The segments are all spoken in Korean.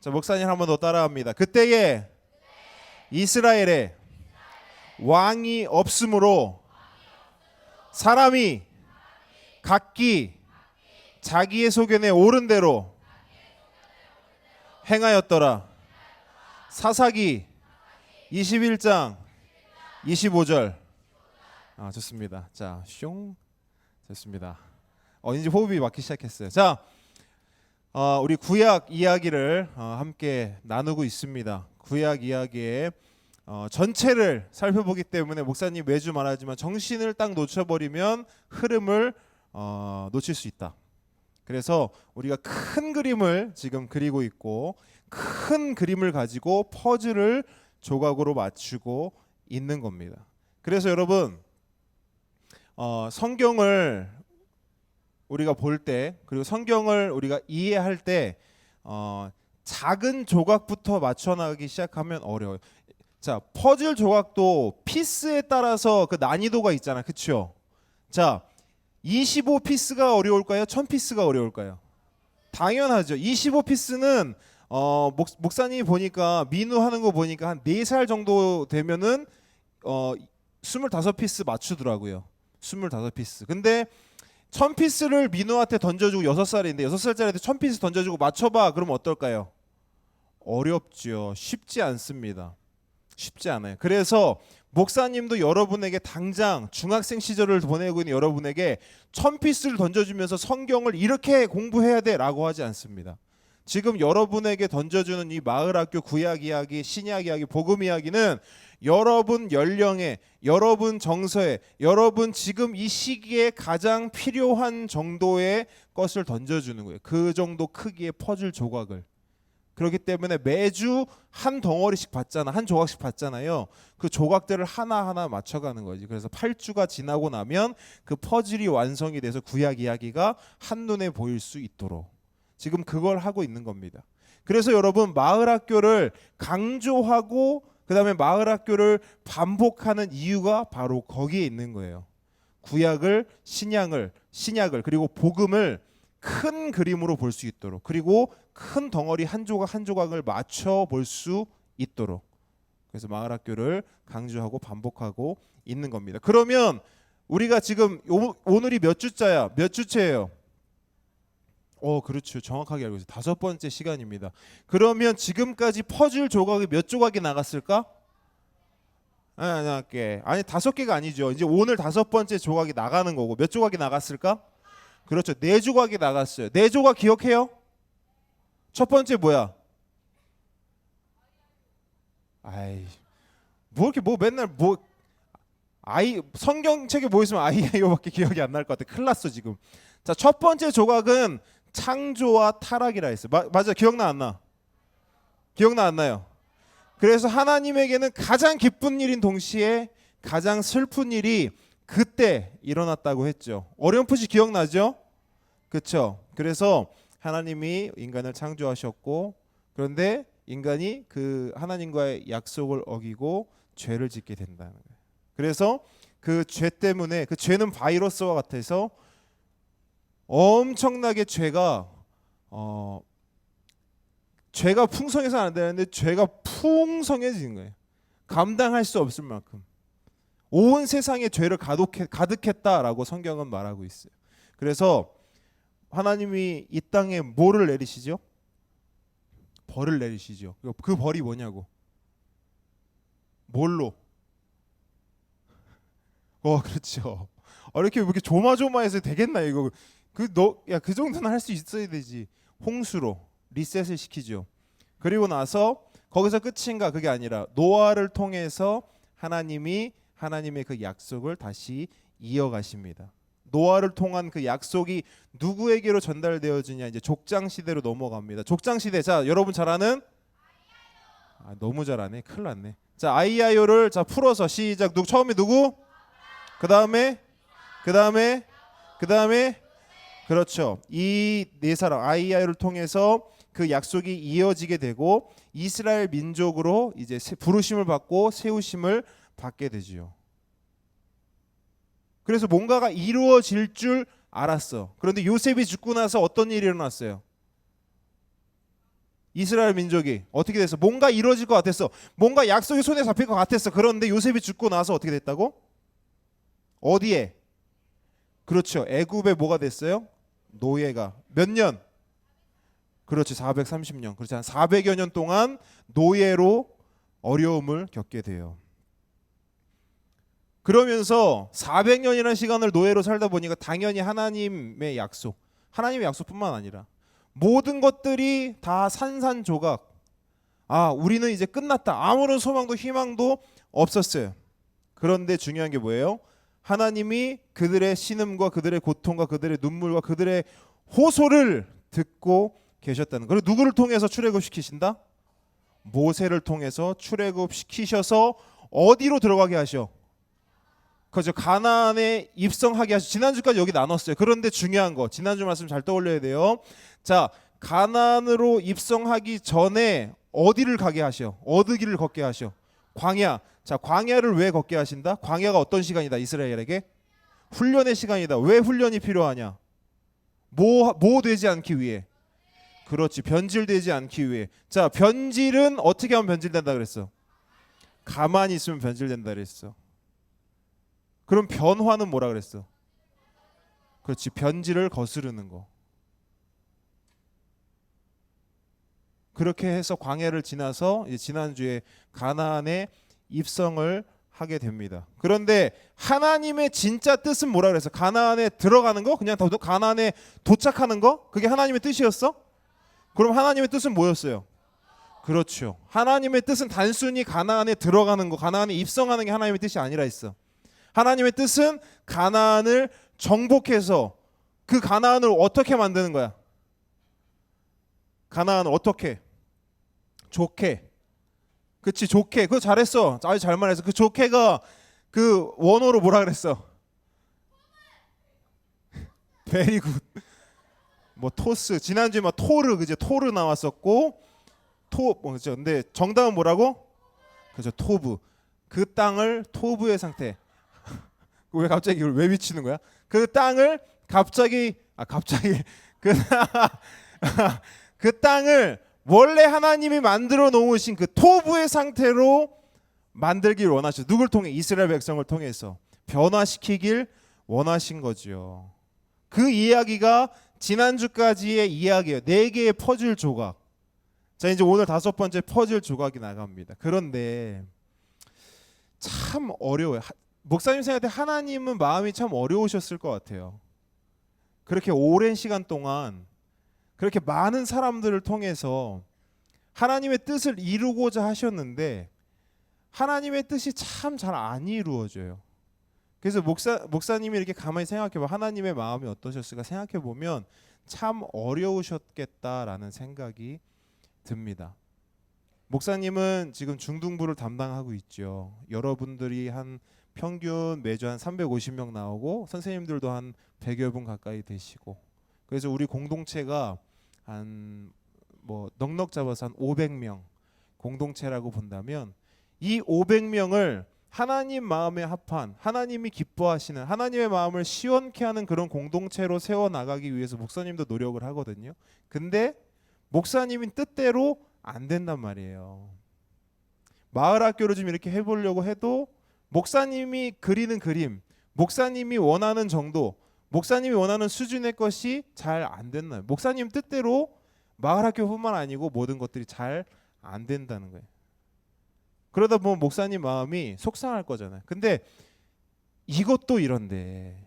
자, 목사님 한 번 더 따라합니다. 그때에 이스라엘에 왕이 없으므로 사람이 각기 자기의 소견에 옳은 대로 행하였더라. 사사기 21장 25절. 좋습니다. 자, 슝. 됐습니다. 이제 호흡이 막기 시작했어요. 자, 우리 구약 이야기를 함께 나누고 있습니다. 구약 이야기의 전체를 살펴보기 때문에 목사님 매주 말하지만 정신을 딱 놓쳐버리면 흐름을 놓칠 수 있다. 그래서 우리가 큰 그림을 지금 그리고 있고 큰 그림을 가지고 퍼즐을 조각으로 맞추고 있는 겁니다. 그래서 여러분 성경을 우리가 볼 때 그리고 성경을 우리가 이해할 때 작은 조각부터 맞춰나가기 시작하면 어려워요. 자, 퍼즐 조각도 피스에 따라서 그 난이도가 있잖아, 그렇죠? 자, 25피스가 어려울까요? 1000피스가 어려울까요? 당연하죠. 25피스는 목사님이 보니까 민우 하는 거 보니까 한 4살 정도 되면은 25피스 맞추더라고요. 25피스. 근데 1000피스를 민우한테 던져주고 6살인데 6살짜리한테 1000피스 던져주고 맞춰봐. 그러면 어떨까요? 어렵죠. 쉽지 않습니다. 쉽지 않아요. 그래서 목사님도 여러분에게 당장 중학생 시절을 보내고 있는 여러분에게 1000피스를 던져주면서 성경을 이렇게 공부해야 돼 라고 하지 않습니다. 지금 여러분에게 던져주는 이 마을학교 구약 이야기, 신약 이야기, 복음 이야기는 여러분 연령에, 여러분 정서에, 여러분 지금 이 시기에 가장 필요한 정도의 것을 던져주는 거예요. 그 정도 크기의 퍼즐 조각을. 그렇기 때문에 매주 한 덩어리씩 받잖아, 한 조각씩 받잖아요. 그 조각들을 하나하나 맞춰가는 거지. 그래서 8주가 지나고 나면 그 퍼즐이 완성이 돼서 구약 이야기가 한눈에 보일 수 있도록 지금 그걸 하고 있는 겁니다. 그래서 여러분 마을학교를 강조하고 그 다음에 마을학교를 반복하는 이유가 바로 거기에 있는 거예요. 구약을, 신약을 그리고 복음을 큰 그림으로 볼 수 있도록, 그리고 큰 덩어리 한 조각 한 조각을 맞춰 볼 수 있도록, 그래서 마을학교를 강조하고 반복하고 있는 겁니다. 그러면 우리가 지금 오늘이 몇 주째야? 몇 주째예요? 그렇죠. 정확하게 알고 있어요. 5번째 시간입니다. 그러면 지금까지 퍼즐 조각이 몇 조각이 나갔을까? 아니 5개가 아니죠. 이제 오늘 5번째 조각이 나가는 거고, 몇 조각이 나갔을까? 그렇죠. 4조각이 나갔어요. 4조각 기억해요? 첫 번째 뭐야? 맨날 성경책에 뭐 있으면 아이오밖에 기억이 안 날 것 같아. 큰일 났어 지금. 자, 첫 번째 조각은 창조와 타락이라 했어요. 맞아, 기억나 안 나? 기억나 안 나요? 그래서 하나님에게는 가장 기쁜 일인 동시에 가장 슬픈 일이 그때 일어났다고 했죠. 어렴풋이 기억나죠? 그렇죠? 그래서 하나님이 인간을 창조하셨고, 그런데 인간이 그 하나님과의 약속을 어기고 죄를 짓게 된다는 거예요. 그래서 그 죄 때문에, 그 죄는 바이러스와 같아서 엄청나게 죄가 풍성해서는 안 되는데 죄가 풍성해지는 거예요. 감당할 수 없을 만큼 온 세상에 죄를 가득했다라고 성경은 말하고 있어요. 그래서 하나님이 이 땅에 뭐를 내리시죠? 벌을 내리시죠. 그 벌이 뭐냐고? 뭘로? 그렇죠. 이렇게 조마조마해서 되겠나 이거? 그 정도는 할 수 있어야 되지. 홍수로 리셋을 시키죠. 그리고 나서 거기서 끝인가? 그게 아니라 노아를 통해서 하나님의 그 약속을 다시 이어가십니다. 노아를 통한 그 약속이 누구에게로 전달되어지냐? 이제 족장 시대로 넘어갑니다. 족장 시대. 자, 여러분 잘 아는? 너무 잘하네. 큰일 났네. 자, 아이아요를 자 풀어서 시작. 처음에 누구? 그다음에 그렇죠. 이 네 사람 아이아요를 통해서 그 약속이 이어지게 되고 이스라엘 민족으로 이제 부르심을 받고 세우심을 받게 되지요. 그래서 뭔가가 이루어질 줄 알았어. 그런데 요셉이 죽고 나서 어떤 일이 일어났어요? 이스라엘 민족이 어떻게 됐어? 뭔가 이루어질 것 같았어. 뭔가 약속이 손에 잡힐 것 같았어. 그런데 요셉이 죽고 나서 어떻게 됐다고? 어디에? 그렇죠. 애굽에 뭐가 됐어요? 노예가. 몇 년? 그렇지. 430년. 그렇지. 한 400여 년 동안 노예로 어려움을 겪게 돼요. 그러면서 400년이라는 시간을 노예로 살다 보니까 당연히 하나님의 약속뿐만 아니라 모든 것들이 다 산산조각. 우리는 이제 끝났다. 아무런 소망도 희망도 없었어요. 그런데 중요한 게 뭐예요? 하나님이 그들의 신음과 그들의 고통과 그들의 눈물과 그들의 호소를 듣고 계셨다는 거예요. 누구를 통해서 출애굽시키신다? 모세를 통해서 출애굽시키셔서 어디로 들어가게 하셔? 그죠. 가나안에 입성하게 하시고, 지난주까지 여기 나눴어요. 그런데 중요한 거, 지난주 말씀 잘 떠올려야 돼요. 자, 가나안으로 입성하기 전에 어디를 가게 하셔? 어느 길을 걷게 하셔? 광야. 자, 광야를 왜 걷게 하신다? 광야가 어떤 시간이다? 이스라엘에게 훈련의 시간이다. 왜 훈련이 필요하냐? 뭐 되지 않기 위해? 그렇지, 변질되지 않기 위해. 자, 변질은 어떻게 하면 변질된다 그랬어? 가만히 있으면 변질된다 그랬어. 그럼 변화는 뭐라 그랬어? 그렇지, 변질을 거스르는 거. 그렇게 해서 광야를 지나서 이제 지난주에 가나안에 입성을 하게 됩니다. 그런데 하나님의 진짜 뜻은 뭐라 그랬어? 가나안에 들어가는 거? 그냥 가나안에 도착하는 거? 그게 하나님의 뜻이었어? 그럼 하나님의 뜻은 뭐였어요? 그렇죠. 하나님의 뜻은 단순히 가나안에 들어가는 거, 가나안에 입성하는 게 하나님의 뜻이 아니라 했어. 하나님의 뜻은 가나안을 정복해서 그 가나안을 어떻게 만드는 거야? 가나안을 어떻게? 좋게. 그치, 좋게. 그거 잘했어. 아주 잘 말했어. 그 좋게가 그 원어로 뭐라 그랬어? 베리 굿. 뭐 토스. 지난주에 막 토르, 그죠? 토르 나왔었고 그죠? 근데 정답은 뭐라고? 그죠? 토부. 그 땅을 토부의 상태. 왜 갑자기 이걸 왜 미치는 거야? 그 땅을 갑자기 그, 그 땅을 원래 하나님이 만들어 놓으신 그 토부의 상태로 만들길 원하셔. 누굴 통해? 이스라엘 백성을 통해서 변화시키길 원하신 거지요. 그 이야기가 지난주까지의 이야기예요. 4개의 퍼즐 조각. 자, 이제 오늘 5번째 퍼즐 조각이 나갑니다. 그런데 참 어려워요. 목사님 생각할 때 하나님은 마음이 참 어려우셨을 것 같아요. 그렇게 오랜 시간 동안 그렇게 많은 사람들을 통해서 하나님의 뜻을 이루고자 하셨는데 하나님의 뜻이 참 잘 안 이루어져요. 그래서 목사님이 이렇게 가만히 생각해봐. 하나님의 마음이 어떠셨을까 생각해보면 참 어려우셨겠다라는 생각이 듭니다. 목사님은 지금 중등부를 담당하고 있죠. 여러분들이 한 평균 매주 한 350명 나오고 선생님들도 한 100여 분 가까이 되시고, 그래서 우리 공동체가 한 뭐 넉넉 잡아서 한 500명 공동체라고 본다면 이 500명을 하나님 마음에 합한, 하나님이 기뻐하시는, 하나님의 마음을 시원케 하는 그런 공동체로 세워나가기 위해서 목사님도 노력을 하거든요. 근데 목사님인 뜻대로 안 된단 말이에요. 마을 학교를 좀 이렇게 해보려고 해도 목사님이 그리는 그림, 목사님이 원하는 정도, 목사님이 원하는 수준의 것이 잘 안 됐나요? 목사님 뜻대로 마을 학교뿐만 아니고 모든 것들이 잘 안 된다는 거예요. 그러다 보면 목사님 마음이 속상할 거잖아요. 근데 이것도 이런데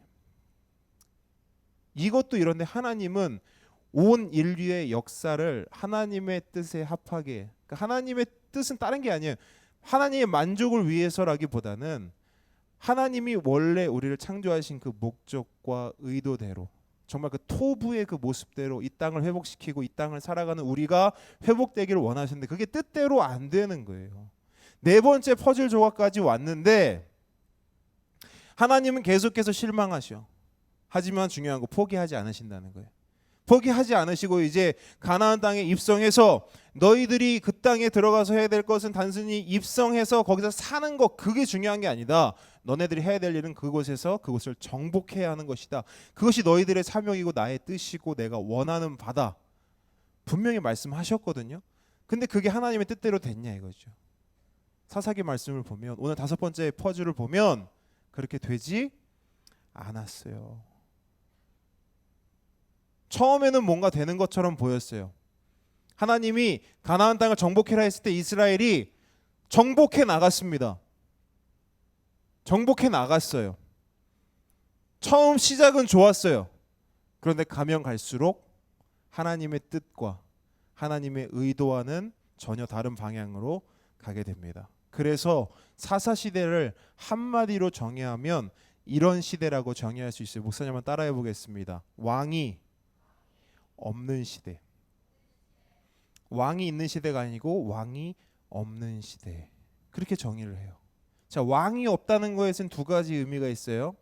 하나님은 온 인류의 역사를 하나님의 뜻에 합하게, 그러니까 하나님의 뜻은 다른 게 아니에요. 하나님의 만족을 위해서라기보다는 하나님이 원래 우리를 창조하신 그 목적과 의도대로, 정말 그 토부의 그 모습대로 이 땅을 회복시키고 이 땅을 살아가는 우리가 회복되기를 원하시는데 그게 뜻대로 안 되는 거예요. 4번째 퍼즐 조각까지 왔는데 하나님은 계속해서 실망하셔. 하지만 중요한 거 포기하지 않으신다는 거예요. 포기하지 않으시고 이제 가나안 땅에 입성해서 너희들이 그 땅에 들어가서 해야 될 것은 단순히 입성해서 거기서 사는 것, 그게 중요한 게 아니다. 너네들이 해야 될 일은 그곳에서 그곳을 정복해야 하는 것이다. 그것이 너희들의 사명이고 나의 뜻이고 내가 원하는 바다. 분명히 말씀하셨거든요. 근데 그게 하나님의 뜻대로 됐냐 이거죠. 사사기 말씀을 보면 오늘 5번째 퍼즐을 보면 그렇게 되지 않았어요. 처음에는 뭔가 되는 것처럼 보였어요. 하나님이 가나안 땅을 정복해라 했을 때 이스라엘이 정복해 나갔습니다. 정복해 나갔어요. 처음 시작은 좋았어요. 그런데 가면 갈수록 하나님의 뜻과 하나님의 의도와는 전혀 다른 방향으로 가게 됩니다. 그래서 사사 시대를 한마디로 정의하면 이런 시대라고 정의할 수 있어요. 목사님 한번 따라해 보겠습니다. 왕이 없는 시대. 왕이 있는 시대가 아니고 왕이 없는 시대. 그렇게 정의를 해요. 자, 왕이 없다는 것에는 두 가지 의미가 있어요.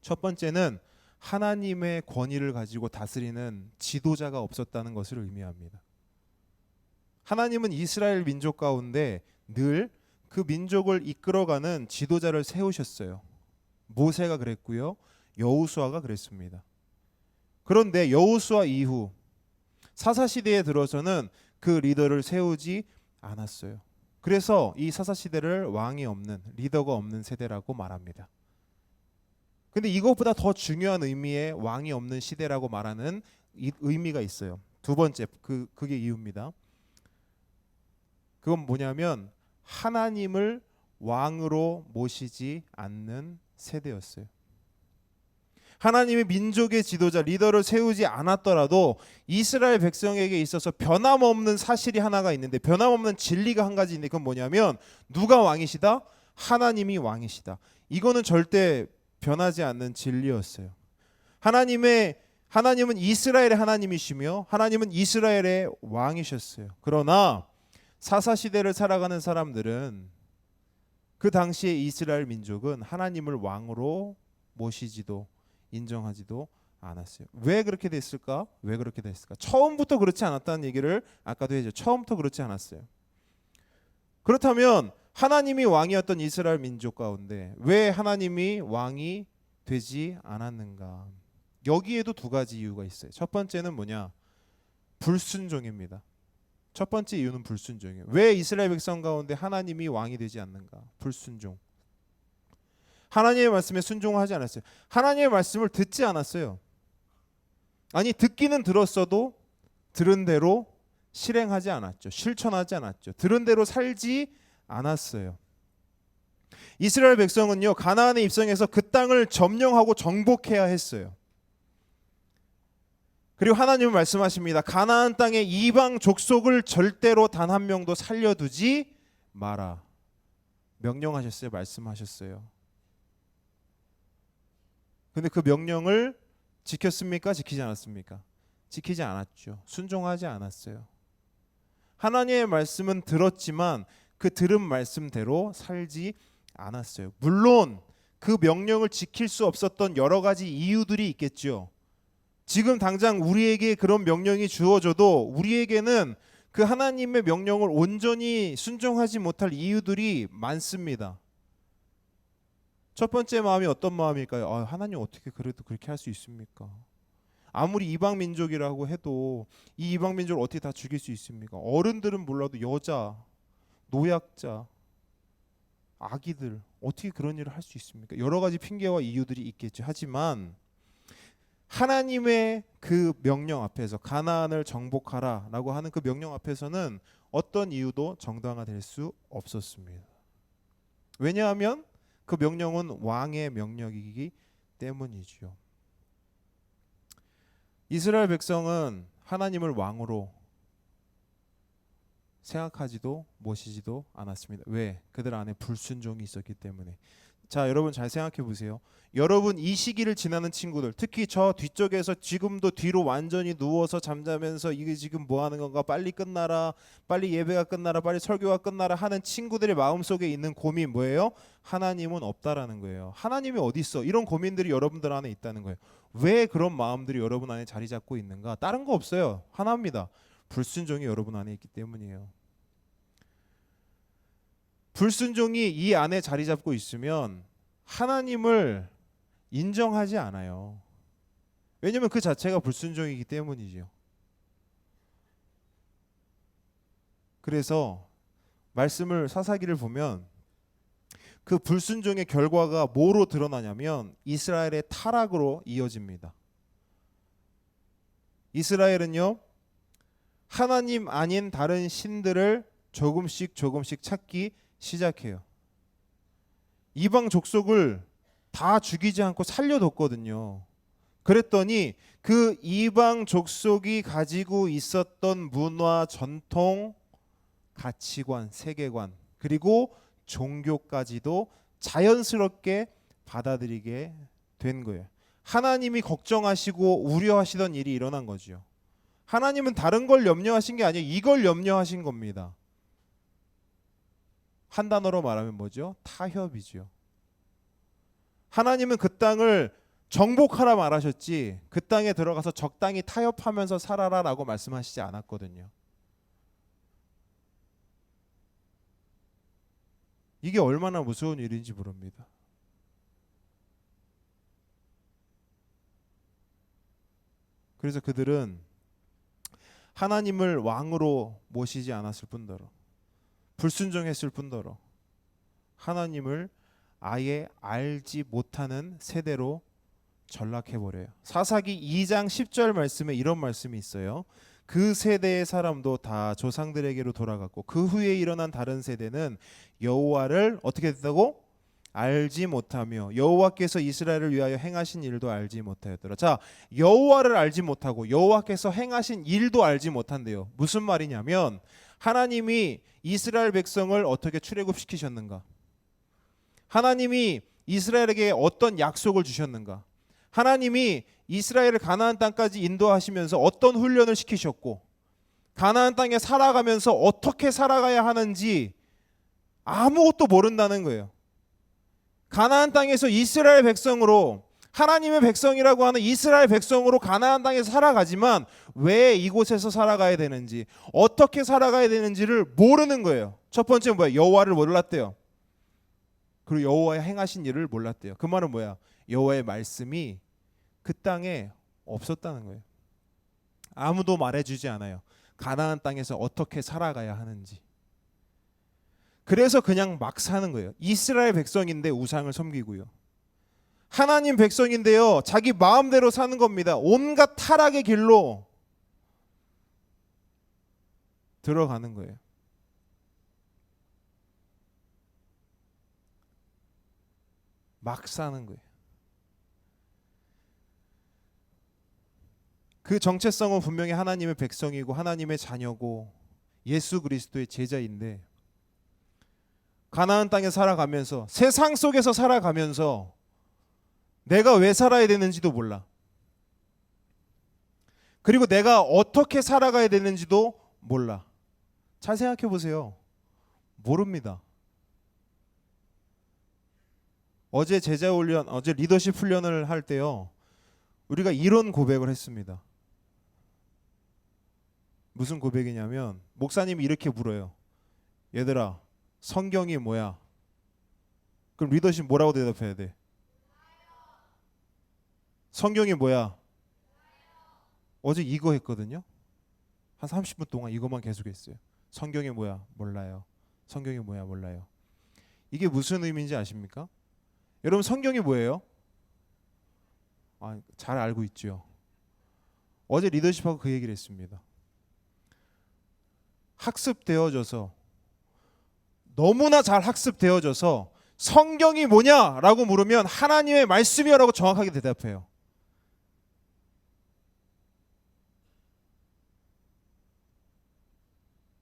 첫 번째는 하나님의 권위를 가지고 다스리는 지도자가 없었다는 것을 의미합니다. 하나님은 이스라엘 민족 가운데 늘 그 민족을 이끌어가는 지도자를 세우셨어요. 모세가 그랬고요. 여호수아가 그랬습니다. 그런데 여호수아 이후 사사시대에 들어서는 그 리더를 세우지 않았어요. 그래서 이 사사시대를 왕이 없는, 리더가 없는 세대라고 말합니다. 근데 이것보다 더 중요한 의미의 왕이 없는 시대라고 말하는 의미가 있어요. 두 번째, 그게 이유입니다. 그건 뭐냐면 하나님을 왕으로 모시지 않는 세대였어요. 하나님이 민족의 지도자, 리더를 세우지 않았더라도 이스라엘 백성에게 있어서 변함없는 사실이 하나가 있는데, 변함없는 진리가 한 가지 있는데, 그건 뭐냐면 누가 왕이시다? 하나님이 왕이시다. 이거는 절대 변하지 않는 진리였어요. 하나님은 이스라엘의 하나님이시며 하나님은 이스라엘의 왕이셨어요. 그러나 사사시대를 살아가는 사람들은 그 당시에 이스라엘 민족은 하나님을 왕으로 모시지도 인정하지도 않았어요. 왜 그렇게 됐을까? 왜 그렇게 됐을까? 처음부터 그렇지 않았다는 얘기를 아까도 했죠. 처음부터 그렇지 않았어요. 그렇다면 하나님이 왕이었던 이스라엘 민족 가운데 왜 하나님이 왕이 되지 않았는가? 여기에도 두 가지 이유가 있어요. 첫 번째는 뭐냐? 불순종입니다. 첫 번째 이유는 불순종이에요. 왜 이스라엘 백성 가운데 하나님이 왕이 되지 않는가? 불순종. 하나님의 말씀에 순종하지 않았어요. 하나님의 말씀을 듣지 않았어요. 아니, 듣기는 들었어도 들은 대로 실행하지 않았죠. 실천하지 않았죠. 들은 대로 살지 않았어요. 이스라엘 백성은요, 가나안에 입성해서 그 땅을 점령하고 정복해야 했어요. 그리고 하나님은 말씀하십니다. 가나안 땅의 이방 족속을 절대로 단 한 명도 살려두지 마라. 명령하셨어요. 말씀하셨어요. 근데 그 명령을 지켰습니까? 지키지 않았습니까? 지키지 않았죠. 순종하지 않았어요. 하나님의 말씀은 들었지만 그 들은 말씀대로 살지 않았어요. 물론 그 명령을 지킬 수 없었던 여러 가지 이유들이 있겠죠. 지금 당장 우리에게 그런 명령이 주어져도 우리에게는 그 하나님의 명령을 온전히 순종하지 못할 이유들이 많습니다. 첫 번째 마음이 어떤 마음일까요? 하나님 어떻게 그래도 그렇게 할 수 있습니까? 아무리 이방 민족이라고 해도 이 이방 민족을 어떻게 다 죽일 수 있습니까? 어른들은 몰라도 여자, 노약자, 아기들 어떻게 그런 일을 할 수 있습니까? 여러 가지 핑계와 이유들이 있겠죠. 하지만 하나님의 그 명령 앞에서 가나안을 정복하라라고 하는 그 명령 앞에서는 어떤 이유도 정당화될 수 없었습니다. 왜냐하면 그 명령은 왕의 명령이기 때문이지요. 이스라엘 백성은 하나님을 왕으로 생각하지도 모시지도 않았습니다. 왜? 그들 안에 불순종이 있었기 때문에. 자, 여러분 잘 생각해 보세요. 여러분 이 시기를 지나는 친구들, 특히 저 뒤쪽에서 지금도 뒤로 완전히 누워서 잠자면서 이게 지금 뭐 하는 건가? 빨리 끝나라. 빨리 예배가 끝나라. 빨리 설교가 끝나라 하는 친구들의 마음속에 있는 고민 뭐예요? 하나님은 없다라는 거예요. 하나님이 어디 있어? 이런 고민들이 여러분들 안에 있다는 거예요. 왜 그런 마음들이 여러분 안에 자리 잡고 있는가? 다른 거 없어요. 하나입니다. 불순종이 여러분 안에 있기 때문이에요. 불순종이 이 안에 자리 잡고 있으면 하나님을 인정하지 않아요. 왜냐하면 그 자체가 불순종이기 때문이죠. 그래서 말씀을 사사기를 보면 그 불순종의 결과가 뭐로 드러나냐면 이스라엘의 타락으로 이어집니다. 이스라엘은요, 하나님 아닌 다른 신들을 조금씩 찾기 시작해요. 이방 족속을 다 죽이지 않고 살려뒀거든요. 그랬더니 그 이방 족속이 가지고 있었던 문화, 전통, 가치관, 세계관, 그리고 종교까지도 자연스럽게 받아들이게 된 거예요. 하나님이 걱정하시고 우려하시던 일이 일어난 거죠. 하나님은 다른 걸 염려하신 게 아니에요. 이걸 염려하신 겁니다. 한 단어로 말하면 뭐죠? 타협이죠. 하나님은 그 땅을 정복하라 말하셨지 그 땅에 들어가서 적당히 타협하면서 살아라라고 말씀하시지 않았거든요. 이게 얼마나 무서운 일인지 모릅니다. 그래서 그들은 하나님을 왕으로 모시지 않았을 뿐더러 불순종했을 뿐더러 하나님을 아예 알지 못하는 세대로 전락해버려요. 사사기 2장 10절 말씀에 이런 말씀이 있어요. 그 세대의 사람도 다 조상들에게로 돌아갔고 그 후에 일어난 다른 세대는 여호와를 어떻게 됐다고? 알지 못하며 여호와께서 이스라엘을 위하여 행하신 일도 알지 못하였더라. 자, 여호와를 알지 못하고 여호와께서 행하신 일도 알지 못한대요. 무슨 말이냐면 하나님이 이스라엘 백성을 어떻게 출애굽시키셨는가? 하나님이 이스라엘에게 어떤 약속을 주셨는가? 하나님이 이스라엘을 가나안 땅까지 인도하시면서 어떤 훈련을 시키셨고 가나안 땅에 살아가면서 어떻게 살아가야 하는지 아무것도 모른다는 거예요. 가나안 땅에서 이스라엘 백성으로 하나님의 백성이라고 하는 이스라엘 백성으로 가나안 땅에서 살아가지만 왜 이곳에서 살아가야 되는지 어떻게 살아가야 되는지를 모르는 거예요. 첫 번째는 뭐야? 여호와를 몰랐대요. 그리고 여호와의 행하신 일을 몰랐대요. 그 말은 뭐야? 여호와의 말씀이 그 땅에 없었다는 거예요. 아무도 말해주지 않아요. 가나안 땅에서 어떻게 살아가야 하는지. 그래서 그냥 막 사는 거예요. 이스라엘 백성인데 우상을 섬기고요. 하나님 백성인데요. 자기 마음대로 사는 겁니다. 온갖 타락의 길로 들어가는 거예요. 막 사는 거예요. 그 정체성은 분명히 하나님의 백성이고 하나님의 자녀고 예수 그리스도의 제자인데 가나안 땅에 살아가면서 세상 속에서 살아가면서 내가 왜 살아야 되는지도 몰라. 그리고 내가 어떻게 살아가야 되는지도 몰라. 잘 생각해 보세요. 모릅니다. 어제 리더십 훈련을 할 때요. 우리가 이런 고백을 했습니다. 무슨 고백이냐면 목사님이 이렇게 물어요. 얘들아, 성경이 뭐야? 그럼 리더십 뭐라고 대답해야 돼? 성경이 뭐야? 어제 이거 했거든요. 한 30분 동안 이것만 계속했어요. 성경이 뭐야? 몰라요. 성경이 뭐야? 몰라요. 이게 무슨 의미인지 아십니까? 여러분 성경이 뭐예요? 잘 알고 있죠. 어제 리더십하고 그 얘기를 했습니다. 학습되어져서 너무나 잘 학습되어져서 성경이 뭐냐라고 물으면 하나님의 말씀이라고 정확하게 대답해요.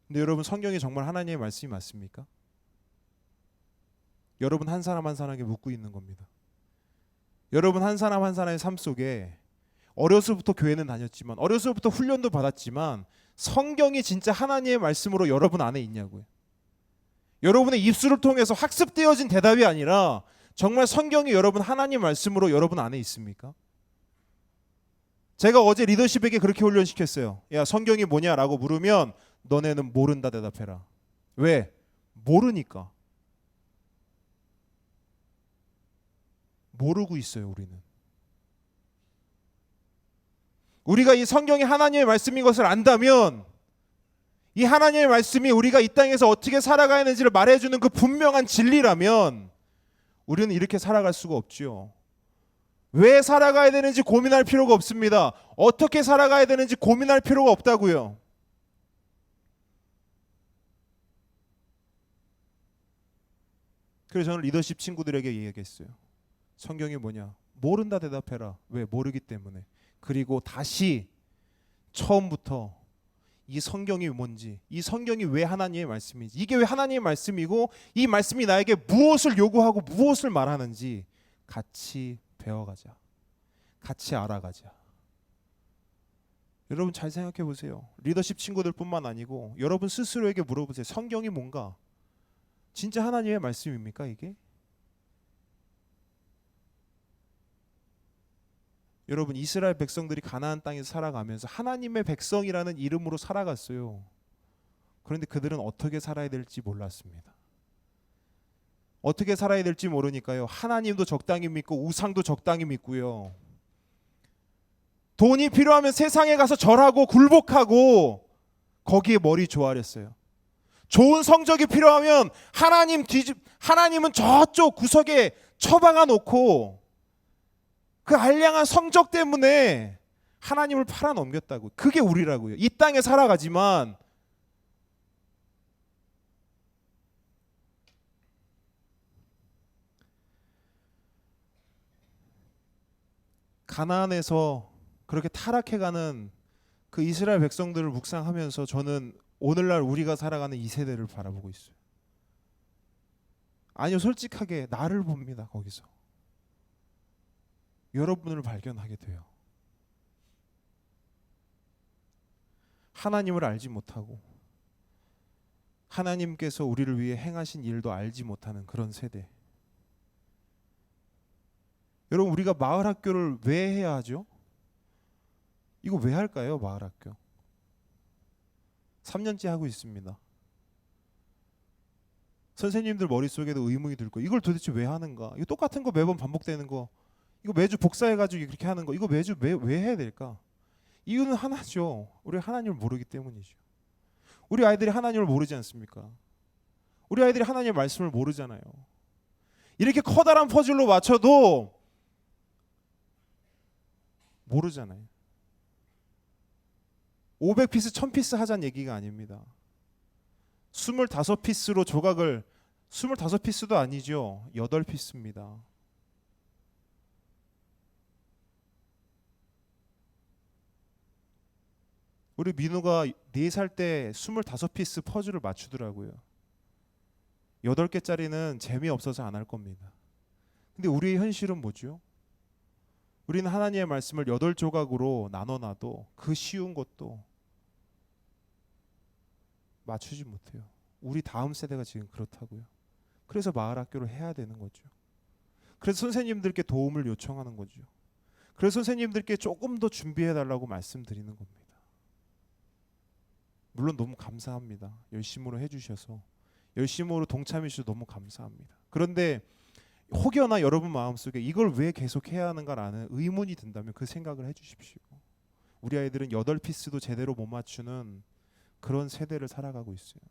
근데 여러분 성경이 정말 하나님의 말씀이 맞습니까? 여러분 한 사람 한 사람에게 묻고 있는 겁니다. 여러분 한 사람 한 사람의 삶 속에 어려서부터 교회는 다녔지만 어려서부터 훈련도 받았지만 성경이 진짜 하나님의 말씀으로 여러분 안에 있냐고요. 여러분의 입술을 통해서 학습되어진 대답이 아니라 정말 성경이 여러분 하나님 말씀으로 여러분 안에 있습니까? 제가 어제 리더십에게 그렇게 훈련시켰어요. 야, 성경이 뭐냐라고 물으면 너네는 모른다 대답해라. 왜? 모르니까. 모르고 있어요, 우리는. 우리가 이 성경이 하나님의 말씀인 것을 안다면 이 하나님의 말씀이 우리가 이 땅에서 어떻게 살아가야 하는지를 말해주는 그 분명한 진리라면 우리는 이렇게 살아갈 수가 없지요. 왜 살아가야 되는지 고민할 필요가 없습니다. 어떻게 살아가야 되는지 고민할 필요가 없다고요. 그래서 저는 리더십 친구들에게 얘기했어요. 성경이 뭐냐? 모른다 대답해라. 왜? 모르기 때문에. 그리고 다시 처음부터 이 성경이 뭔지, 이 성경이 왜 하나님의 말씀인지, 이게 왜 하나님의 말씀이고 이 말씀이 나에게 무엇을 요구하고 무엇을 말하는지 같이 배워가자. 같이 알아가자. 여러분 잘 생각해 보세요. 리더십 친구들뿐만 아니고 여러분 스스로에게 물어보세요. 성경이 뭔가? 진짜 하나님의 말씀입니까 이게? 여러분 이스라엘 백성들이 가나안 땅에서 살아가면서 하나님의 백성이라는 이름으로 살아갔어요. 그런데 그들은 어떻게 살아야 될지 몰랐습니다. 어떻게 살아야 될지 모르니까요. 하나님도 적당히 믿고 우상도 적당히 믿고요. 돈이 필요하면 세상에 가서 절하고 굴복하고 거기에 머리 조아렸어요. 좋은 성적이 필요하면 하나님은 저쪽 구석에 처박아 놓고 그 알량한 성적 때문에 하나님을 팔아넘겼다고. 그게 우리라고요. 이 땅에 살아가지만 가나안에서 그렇게 타락해가는 그 이스라엘 백성들을 묵상하면서 저는 오늘날 우리가 살아가는 이 세대를 바라보고 있어요. 아니요, 솔직하게 나를 봅니다. 거기서 여러분을 발견하게 돼요. 하나님을 알지 못하고 하나님께서 우리를 위해 행하신 일도 알지 못하는 그런 세대. 여러분 우리가 마을 학교를 왜 해야 하죠? 이거 왜 할까요? 마을 학교 3년째 하고 있습니다. 선생님들 머릿속에도 의문이 들 거예요. 이걸 도대체 왜 하는가? 이거 똑같은 거 매번 반복되는 거, 이거 매주 복사해가지고 그렇게 하는 거, 이거 매주 왜 해야 될까? 이유는 하나죠. 우리 하나님을 모르기 때문이죠. 우리 아이들이 하나님을 모르지 않습니까? 우리 아이들이 하나님의 말씀을 모르잖아요. 이렇게 커다란 퍼즐로 맞춰도 모르잖아요. 500피스 1000피스 하자는 얘기가 아닙니다. 25피스로 조각을, 25피스도 아니죠. 8피스입니다. 우리 민우가 4살 때 25피스 퍼즐을 맞추더라고요. 8개짜리는 재미없어서 안 할 겁니다. 근데 우리의 현실은 뭐죠? 우리는 하나님의 말씀을 8조각으로 나눠놔도 그 쉬운 것도 맞추지 못해요. 우리 다음 세대가 지금 그렇다고요. 그래서 마을 학교를 해야 되는 거죠. 그래서 선생님들께 도움을 요청하는 거죠. 그래서 선생님들께 조금 더 준비해 달라고 말씀드리는 겁니다. 물론 너무 감사합니다. 열심으로 해주셔서, 열심으로 동참해 주셔서 너무 감사합니다. 그런데 혹여나 여러분 마음속에 이걸 왜 계속 해야 하는가라는 의문이 든다면 그 생각을 해주십시오. 우리 아이들은 8피스도 제대로 못 맞추는 그런 세대를 살아가고 있어요.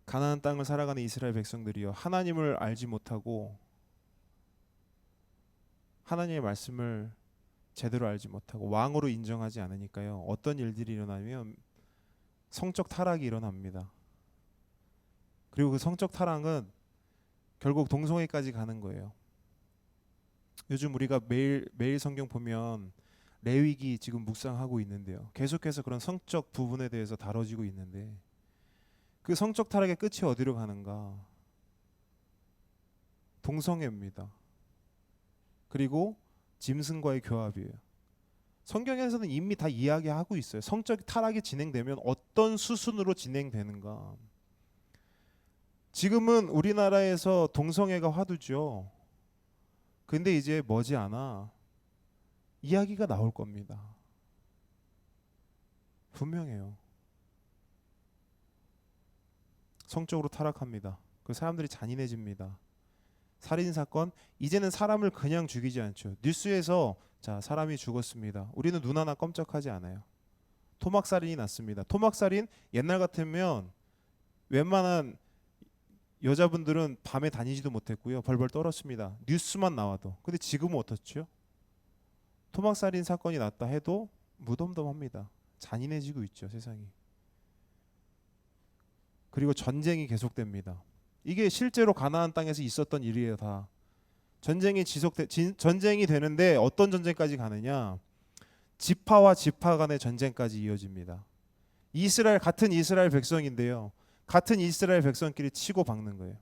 가나안 땅을 살아가는 이스라엘 백성들이요, 하나님을 알지 못하고 하나님의 말씀을 제대로 알지 못하고 왕으로 인정하지 않으니까요, 어떤 일들이 일어나면 성적 타락이 일어납니다. 그리고 그 성적 타락은 결국 동성애까지 가는 거예요. 요즘 우리가 매일 성경 보면 레위기 지금 묵상하고 있는데요, 계속해서 그런 성적 부분에 대해서 다뤄지고 있는데 그 성적 타락의 끝이 어디로 가는가? 동성애입니다. 그리고 짐승과의 교합이에요. 성경에서는 이미 다 이야기하고 있어요. 성적 타락이 진행되면 어떤 수순으로 진행되는가. 지금은 우리나라에서 동성애가 화두죠. 근데 이제 머지않아 이야기가 나올 겁니다. 분명해요. 성적으로 타락합니다. 그 사람들이 잔인해집니다. 살인 사건, 이제는 사람을 그냥 죽이지 않죠. 뉴스에서 자, 사람이 죽었습니다. 우리는 눈 하나 껌쩍하지 않아요. 토막 살인이 났습니다. 토막 살인 옛날 같으면 웬만한 여자분들은 밤에 다니지도 못했고요. 벌벌 떨었습니다. 뉴스만 나와도. 근데 지금은 어떻죠? 토막 살인 사건이 났다 해도 무덤덤합니다. 잔인해지고 있죠, 세상이. 그리고 전쟁이 계속됩니다. 이게 실제로 가나안 땅에서 있었던 일이에요, 다. 전쟁이 되는데 어떤 전쟁까지 가느냐? 지파와 지파 간의 전쟁까지 이어집니다. 같은 이스라엘 백성인데요. 같은 이스라엘 백성끼리 치고 박는 거예요.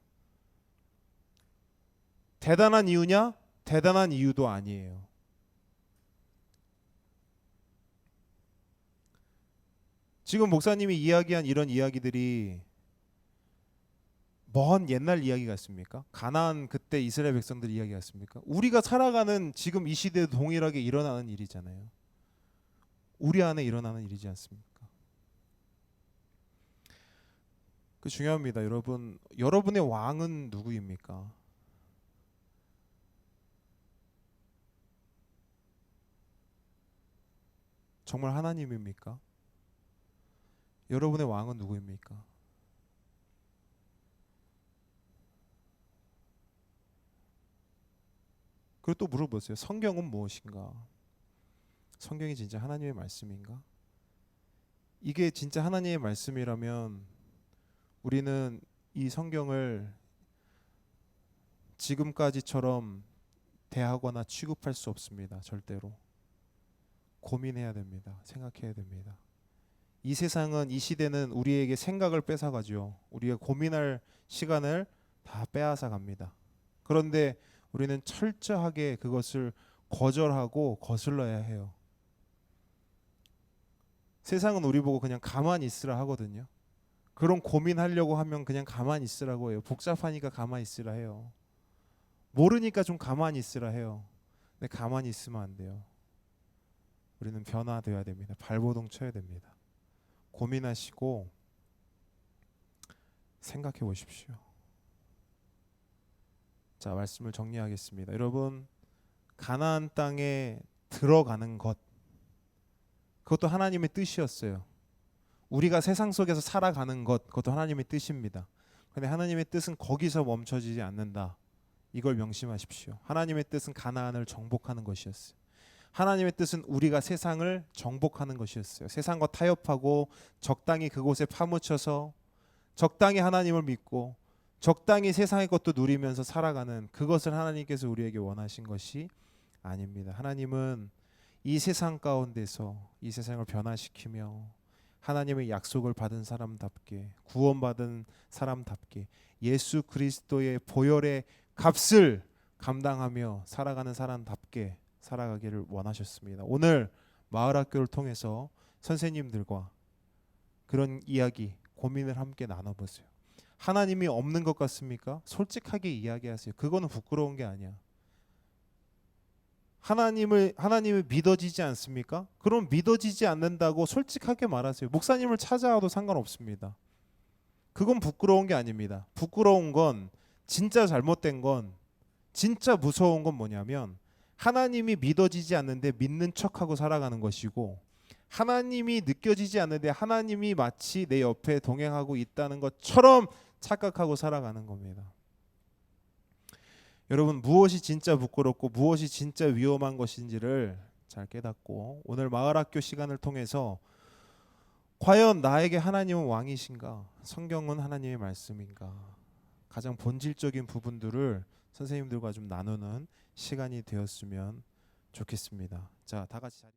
대단한 이유냐? 대단한 이유도 아니에요. 지금 목사님이 이야기한 이런 이야기들이 먼 옛날 이야기 같습니까? 가나안 그때 이스라엘 백성들 이야기 같습니까? 우리가 살아가는 지금 이 시대에 동일하게 일어나는 일이잖아요. 우리 안에 일어나는 일이지 않습니까? 그 중요합니다, 여러분. 여러분의 왕은 누구입니까? 정말 하나님입니까? 여러분의 왕은 누구입니까? 그리고 또 물어보세요. 성경은 무엇인가? 성경이 진짜 하나님의 말씀인가? 이게 진짜 하나님의 말씀이라면 우리는 이 성경을 지금까지처럼 대하거나 취급할 수 없습니다. 절대로. 고민해야 됩니다. 생각해야 됩니다. 이 세상은, 이 시대는 우리에게 생각을 뺏어가죠. 우리가 고민할 시간을 다 빼앗아 갑니다. 그런데 우리는 철저하게 그것을 거절하고 거슬러야 해요. 세상은 우리 보고 그냥 가만히 있으라 하거든요. 그런 고민하려고 하면 그냥 가만히 있으라고 해요. 복잡하니까 가만히 있으라 해요. 모르니까 좀 가만히 있으라 해요. 근데 가만히 있으면 안 돼요. 우리는 변화되어야 됩니다. 발버둥 쳐야 됩니다. 고민하시고 생각해 보십시오. 자, 말씀을 정리하겠습니다. 여러분, 가나안 땅에 들어가는 것, 그것도 하나님의 뜻이었어요. 우리가 세상 속에서 살아가는 것, 그것도 하나님의 뜻입니다. 그런데 하나님의 뜻은 거기서 멈춰지지 않는다. 이걸 명심하십시오. 하나님의 뜻은 가나안을 정복하는 것이었어요. 하나님의 뜻은 우리가 세상을 정복하는 것이었어요. 세상과 타협하고 적당히 그곳에 파묻혀서 적당히 하나님을 믿고 적당히 세상의 것도 누리면서 살아가는, 그것을 하나님께서 우리에게 원하신 것이 아닙니다. 하나님은 이 세상 가운데서 이 세상을 변화시키며 하나님의 약속을 받은 사람답게, 구원받은 사람답게 예수 그리스도의 보혈의 값을 감당하며 살아가는 사람답게 살아가기를 원하셨습니다. 오늘 마을학교를 통해서 선생님들과 그런 이야기, 고민을 함께 나눠보세요. 하나님이 없는 것 같습니까? 솔직하게 이야기하세요. 그거는 부끄러운 게 아니야. 하나님을 믿어지지 않습니까? 그럼 믿어지지 않는다고 솔직하게 말하세요. 목사님을 찾아와도 상관없습니다. 그건 부끄러운 게 아닙니다. 부끄러운 건, 진짜 잘못된 건, 진짜 무서운 건 뭐냐면 하나님이 믿어지지 않는데 믿는 척하고 살아가는 것이고, 하나님이 느껴지지 않는데 하나님이 마치 내 옆에 동행하고 있다는 것처럼 착각하고 살아가는 겁니다. 여러분, 무엇이 진짜 부끄럽고 무엇이 진짜 위험한 것인지를 잘 깨닫고 오늘 마을학교 시간을 통해서 과연 나에게 하나님은 왕이신가? 성경은 하나님의 말씀인가? 가장 본질적인 부분들을 선생님들과 좀 나누는 시간이 되었으면 좋겠습니다. 자, 다 같이 자리